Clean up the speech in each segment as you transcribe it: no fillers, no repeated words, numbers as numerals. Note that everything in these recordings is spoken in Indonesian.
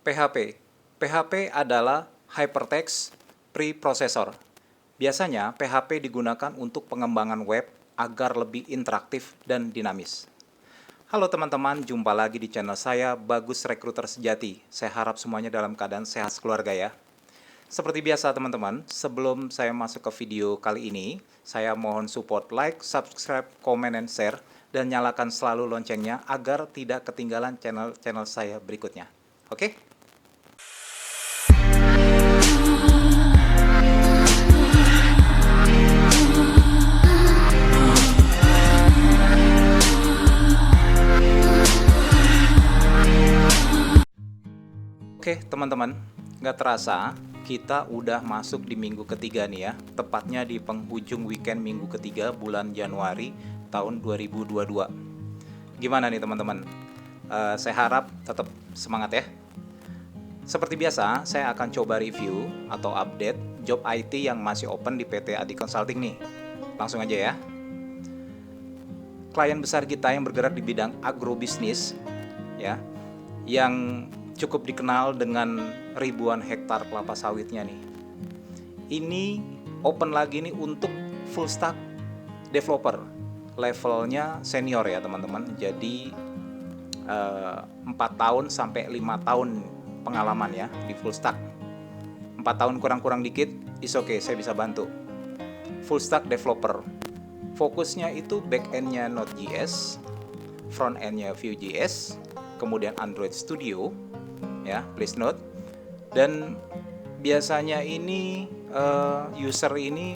PHP. PHP adalah Hypertext Preprocessor. Biasanya PHP digunakan untuk pengembangan web agar lebih interaktif dan dinamis. Halo teman-teman, jumpa lagi di channel saya, Bagus Rekruter Sejati. Saya harap semuanya dalam keadaan sehat keluarga ya. Seperti biasa teman-teman, sebelum saya masuk ke video kali ini, saya mohon support like, subscribe, comment, and share, dan nyalakan selalu loncengnya agar tidak ketinggalan channel-channel saya berikutnya. Oke? Oke teman-teman, nggak terasa kita udah masuk di minggu ketiga nih ya, tepatnya di penghujung weekend minggu ketiga bulan Januari tahun 2022. Gimana nih teman-teman? Saya harap tetap semangat ya. Seperti biasa, saya akan coba review atau update job IT yang masih open di PT Adi Consulting nih. Langsung aja ya. Klien besar kita yang bergerak di bidang agrobisnis ya, yang cukup dikenal dengan ribuan hektar kelapa sawitnya nih. Ini open lagi nih untuk full stack developer. Levelnya senior ya teman-teman. Jadi 4 tahun sampai 5 tahun pengalaman ya di full stack. 4 tahun kurang-kurang dikit, is okay, saya bisa bantu. Full stack developer. Fokusnya itu back-end-nya Node.js, front-end-nya Vue.js, kemudian Android Studio, ya, please note. Dan biasanya ini user ini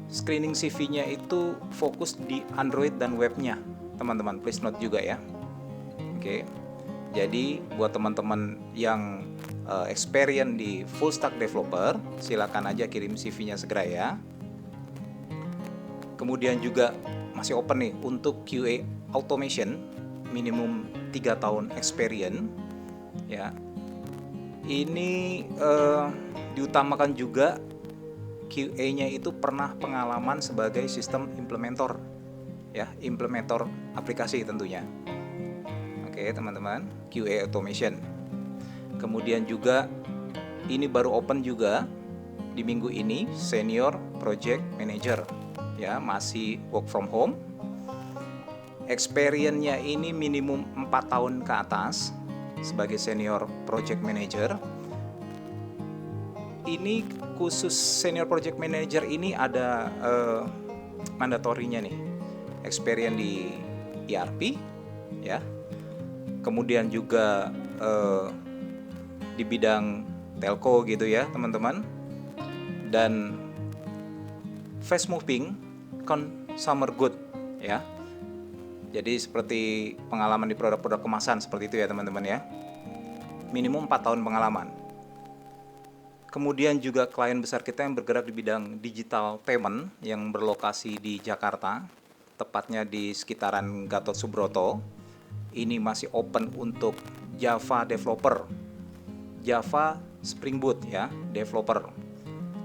screening CV-nya itu fokus di Android dan webnya, teman-teman, please note juga ya. Oke. Jadi buat teman-teman yang experience di full stack developer, silakan aja kirim CV-nya segera ya. Kemudian juga masih open nih untuk QA automation, minimum 3 tahun experience ya. Ini diutamakan juga QA-nya itu pernah pengalaman sebagai sistem implementer ya, implementer aplikasi tentunya. Oke teman-teman, QA automation. Kemudian juga ini baru open juga di minggu ini, senior project manager ya, masih work from home. Experience-nya ini minimum 4 tahun ke atas sebagai senior project manager. Ini khusus senior project manager ini ada mandatorinya nih, experience di ERP ya, kemudian juga di bidang telco gitu ya teman-teman, dan fast moving consumer good ya. Jadi seperti pengalaman di produk-produk kemasan seperti itu ya teman-teman ya. Minimum 4 tahun pengalaman. Kemudian juga klien besar kita yang bergerak di bidang digital payment yang berlokasi di Jakarta, tepatnya di sekitaran Gatot Subroto. Ini masih open untuk Java developer, Java Spring Boot ya, developer.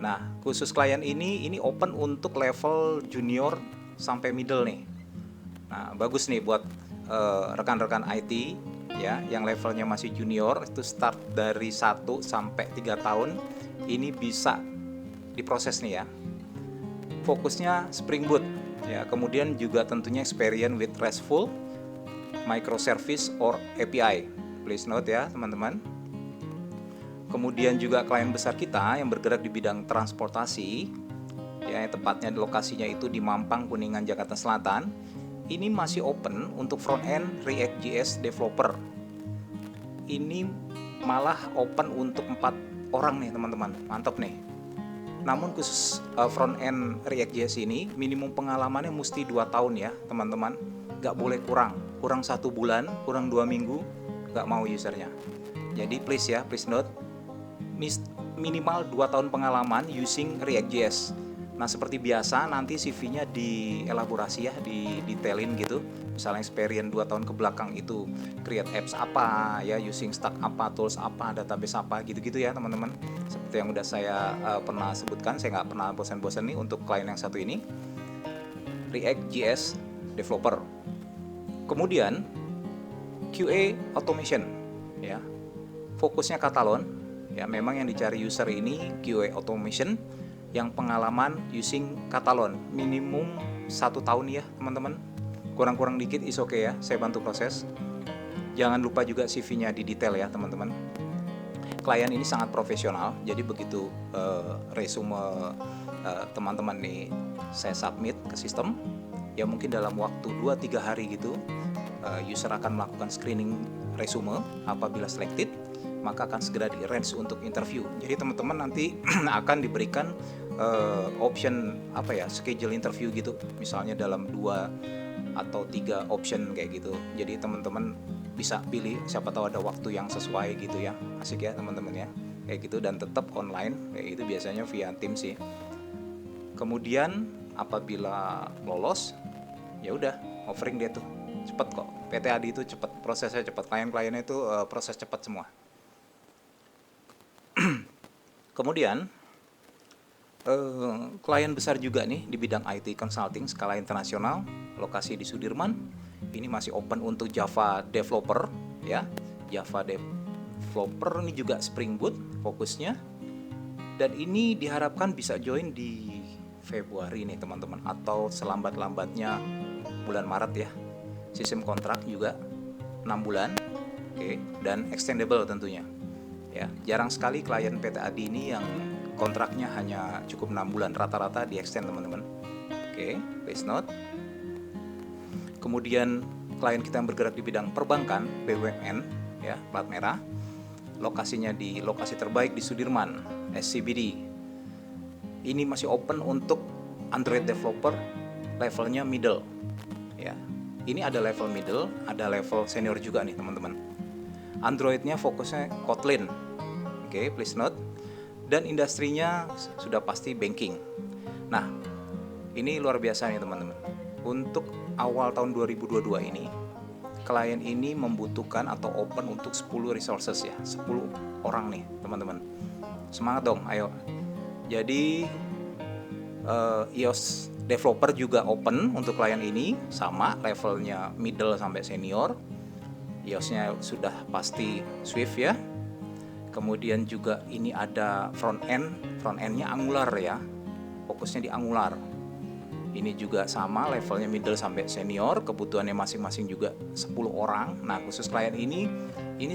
Nah, khusus klien ini open untuk level junior sampai middle nih. Nah, bagus nih buat rekan-rekan IT ya yang levelnya masih junior, itu start dari 1 sampai 3 tahun ini bisa diproses nih ya. Fokusnya Spring Boot ya, kemudian juga tentunya experience with RESTful, microservice or API. Please note ya teman-teman. Kemudian juga klien besar kita yang bergerak di bidang transportasi ya, yang tepatnya lokasinya itu di Mampang, Kuningan, Jakarta Selatan. Ini masih open untuk front-end React.js developer. Ini malah open untuk 4 orang nih teman-teman, mantap nih. Namun khusus front-end React.js ini minimum pengalamannya mesti 2 tahun ya teman-teman. Gak boleh kurang 1 bulan, kurang 2 minggu, gak mau usernya. Jadi please ya, please note, minimal 2 tahun pengalaman using React.js. Nah seperti biasa nanti CV-nya dielaborasi ya, didetailin gitu. Misalnya experience 2 tahun ke belakang itu create apps apa ya, using stack apa, tools apa, database apa, gitu-gitu ya teman-teman. Seperti yang udah saya pernah sebutkan, saya nggak pernah bosan-bosan nih untuk klien yang satu ini, React.js developer. Kemudian QA automation ya, fokusnya Katalon. Ya, memang yang dicari user ini QA automation yang pengalaman using Katalon minimum 1 tahun ya teman-teman. Kurang-kurang dikit is okay ya, saya bantu proses. Jangan lupa juga CV-nya di detail ya teman-teman. Klien ini sangat profesional, jadi begitu resume teman-teman nih saya submit ke sistem, ya mungkin dalam waktu 2-3 hari gitu user akan melakukan screening resume. Apabila selected, maka akan segera di arrange untuk interview. Jadi teman-teman nanti akan diberikan option schedule interview gitu, misalnya dalam 2 atau 3 option kayak gitu. Jadi teman-teman bisa pilih, siapa tahu ada waktu yang sesuai gitu ya. Asik ya teman-teman ya, kayak gitu, dan tetap online kayak gitu, biasanya via Teams sih. Kemudian apabila lolos, ya udah offering dia tuh cepet kok. PT Adi itu cepet, prosesnya cepet, klien-kliennya itu proses cepet semua. Kemudian klien besar juga nih di bidang IT consulting skala internasional, lokasi di Sudirman. Ini masih open untuk Java developer ya. Java developer ini juga Spring Boot fokusnya. Dan ini diharapkan bisa join di Februari nih teman-teman, atau selambat-lambatnya bulan Maret ya. Sistem kontrak juga 6 bulan. Oke, dan extendable tentunya. Ya, jarang sekali klien PT Adi ini yang kontraknya hanya cukup 6 bulan, rata-rata di extend teman-teman. Oke, please note. Kemudian klien kita yang bergerak di bidang perbankan, BUMN ya, plat merah. Lokasinya di lokasi terbaik di Sudirman, SCBD. Ini masih open untuk Android developer, levelnya middle. Ya. Ini ada level middle, ada level senior juga nih teman-teman. Androidnya fokusnya Kotlin. Oke, please note. Dan industrinya sudah pasti banking. Nah, ini luar biasa nih teman-teman. Untuk awal tahun 2022 ini, klien ini membutuhkan atau open untuk 10 resources ya, 10 orang nih teman-teman. Semangat dong, ayo. Jadi iOS developer juga open untuk klien ini, sama levelnya middle sampai senior. iOS-nya sudah pasti Swift ya. Kemudian juga ini ada front end-nya Angular ya, fokusnya di Angular. Ini juga sama, levelnya middle sampai senior, kebutuhannya masing-masing juga 10 orang. Nah, khusus klien ini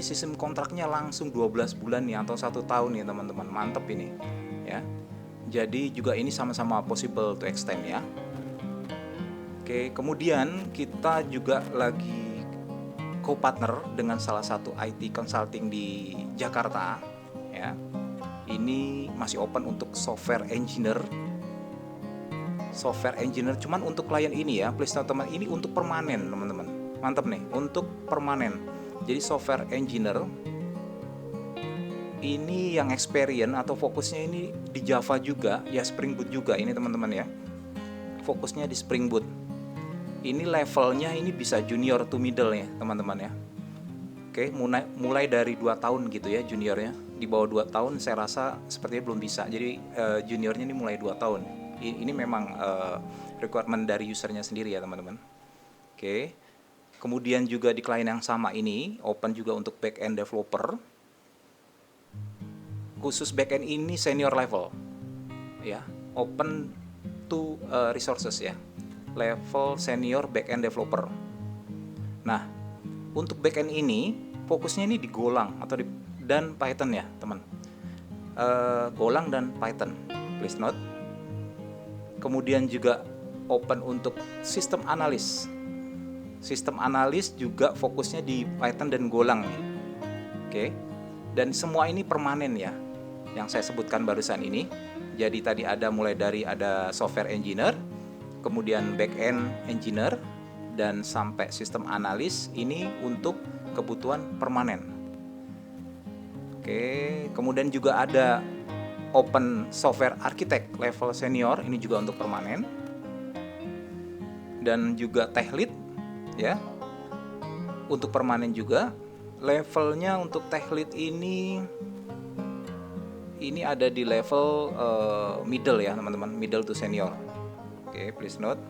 sistem kontraknya langsung 12 bulan nih atau 1 tahun nih teman-teman. Mantep ini ya. Jadi juga ini sama-sama possible to extend ya. Oke, kemudian kita juga lagi co-partner dengan salah satu IT consulting di Jakarta ya. Ini masih open untuk software engineer, cuman untuk klien ini ya, please teman-teman, ini untuk permanen teman-teman. Mantap nih, untuk permanen. Jadi software engineer ini yang experience atau fokusnya ini di Java juga ya, Spring Boot juga ini teman-teman ya. Fokusnya di Spring Boot. Ini levelnya ini bisa junior to middle ya teman-teman ya. Oke, mulai dari 2 tahun gitu ya juniornya. Di bawah 2 tahun saya rasa sepertinya belum bisa. Jadi juniornya ini mulai 2 tahun. Ini memang requirement dari usernya sendiri ya teman-teman. Oke. Kemudian juga di klien yang sama ini open juga untuk back-end developer. Khusus back-end ini senior level ya, open to resources ya, level senior back-end developer. Nah, untuk back-end ini fokusnya ini di Golang dan Python ya teman. Golang dan Python, please note. Kemudian juga open untuk sistem analis. Sistem analis juga fokusnya di Python dan Golang. Oke. Dan semua ini permanen ya, yang saya sebutkan barusan ini. Jadi tadi mulai dari ada software engineer, kemudian back-end engineer, dan sampai sistem analis ini untuk kebutuhan permanen. Oke, kemudian juga ada open software architect level senior, ini juga untuk permanen. Dan juga tech lead ya, untuk permanen juga. Levelnya untuk tech lead ini ada di level middle ya teman-teman, middle to senior. Oke, please note.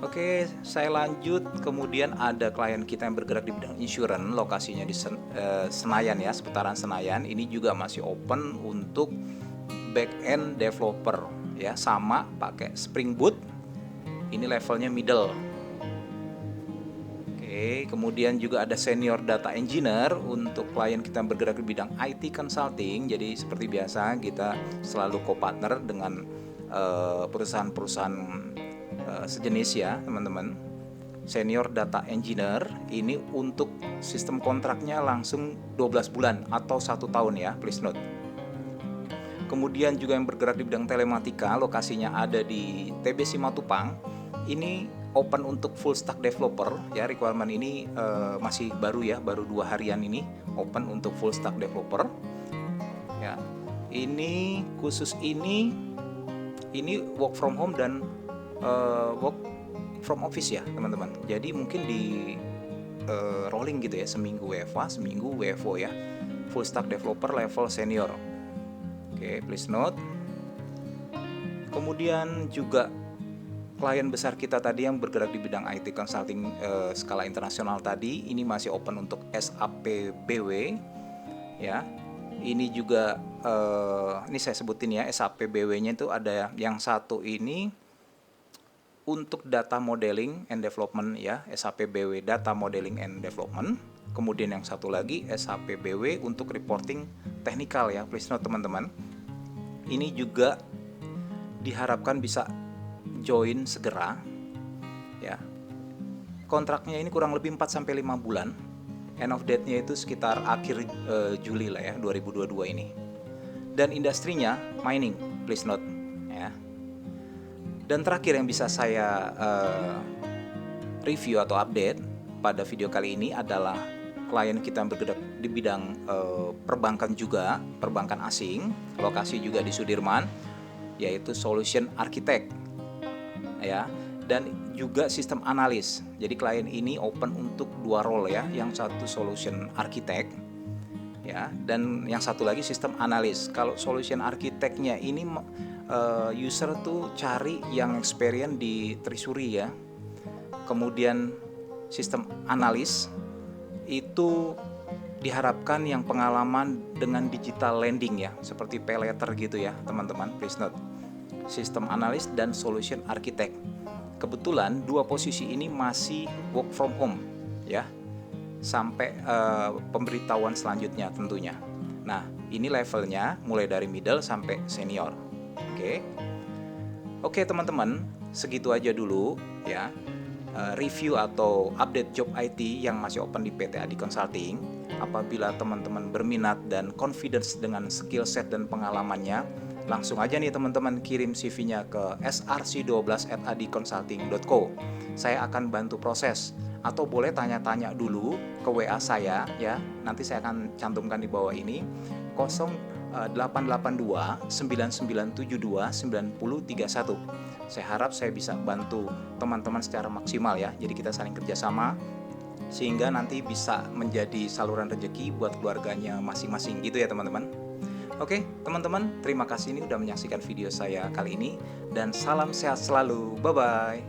Oke, saya lanjut. Kemudian ada klien kita yang bergerak di bidang insurance, lokasinya di Senayan ya, seputaran Senayan. Ini juga masih open untuk back end developer ya, sama pakai Spring Boot. Ini levelnya middle. Oke, kemudian juga ada senior data engineer untuk klien kita yang bergerak di bidang IT consulting. Jadi seperti biasa kita selalu co-partner dengan perusahaan-perusahaan sejenis ya teman-teman. Senior data engineer ini untuk sistem kontraknya langsung 12 bulan atau 1 tahun ya, please note. Kemudian juga yang bergerak di bidang telematika, lokasinya ada di TB Simatupang. Ini open untuk full stack developer ya, requirement ini masih baru ya, baru 2 harian ini open untuk full stack developer ya. Ini khusus ini work from home dan work from office ya teman-teman. Jadi mungkin di rolling gitu ya, seminggu WFA, seminggu WFO ya. Full stack developer level senior. Oke, please note. Kemudian juga klien besar kita tadi yang bergerak di bidang IT consulting skala internasional tadi, ini masih open untuk SAP BW ya. Ini juga ini saya sebutin ya, SAP BW-nya itu ada yang satu ini untuk data modeling and development ya, SAP BW data modeling and development. Kemudian yang satu lagi SAP BW untuk reporting teknikal ya, please note teman-teman. Ini juga diharapkan bisa join segera ya. Kontraknya ini kurang lebih 4-5 bulan. End of date-nya itu sekitar akhir Juli lah ya, 2022 ini. Dan industrinya mining, please note ya. Dan terakhir yang bisa saya review atau update pada video kali ini adalah klien kita yang bergerak di bidang perbankan juga, perbankan asing, lokasi juga di Sudirman, yaitu Solution Architect ya, dan juga sistem analis. Jadi klien ini open untuk 2 role ya, yang satu Solution Architect ya, dan yang satu lagi sistem analis. Kalau Solution Architect-nya ini user tuh cari yang experience di Treasury ya. Kemudian sistem analis itu diharapkan yang pengalaman dengan digital lending ya, seperti pay letter gitu ya teman-teman, please note. Sistem analis dan solution architect. Kebetulan 2 posisi ini masih work from home ya, sampai pemberitahuan selanjutnya tentunya. Nah, ini levelnya mulai dari middle sampai senior. Oke teman-teman, segitu aja dulu ya, review atau update job IT yang masih open di PT Adi Consulting. Apabila teman-teman berminat dan confidence dengan skill set dan pengalamannya, langsung aja nih teman-teman kirim CV-nya ke src12@adiconsulting.co. Saya akan bantu proses, atau boleh tanya-tanya dulu ke WA saya ya. Nanti saya akan cantumkan di bawah ini 0882 9972 9031. Saya harap saya bisa bantu teman-teman secara maksimal ya. Jadi kita saling kerjasama sehingga nanti bisa menjadi saluran rezeki buat keluarganya masing-masing gitu ya teman-teman. Oke teman-teman, terima kasih ini udah menyaksikan video saya kali ini, dan salam sehat selalu. Bye-bye.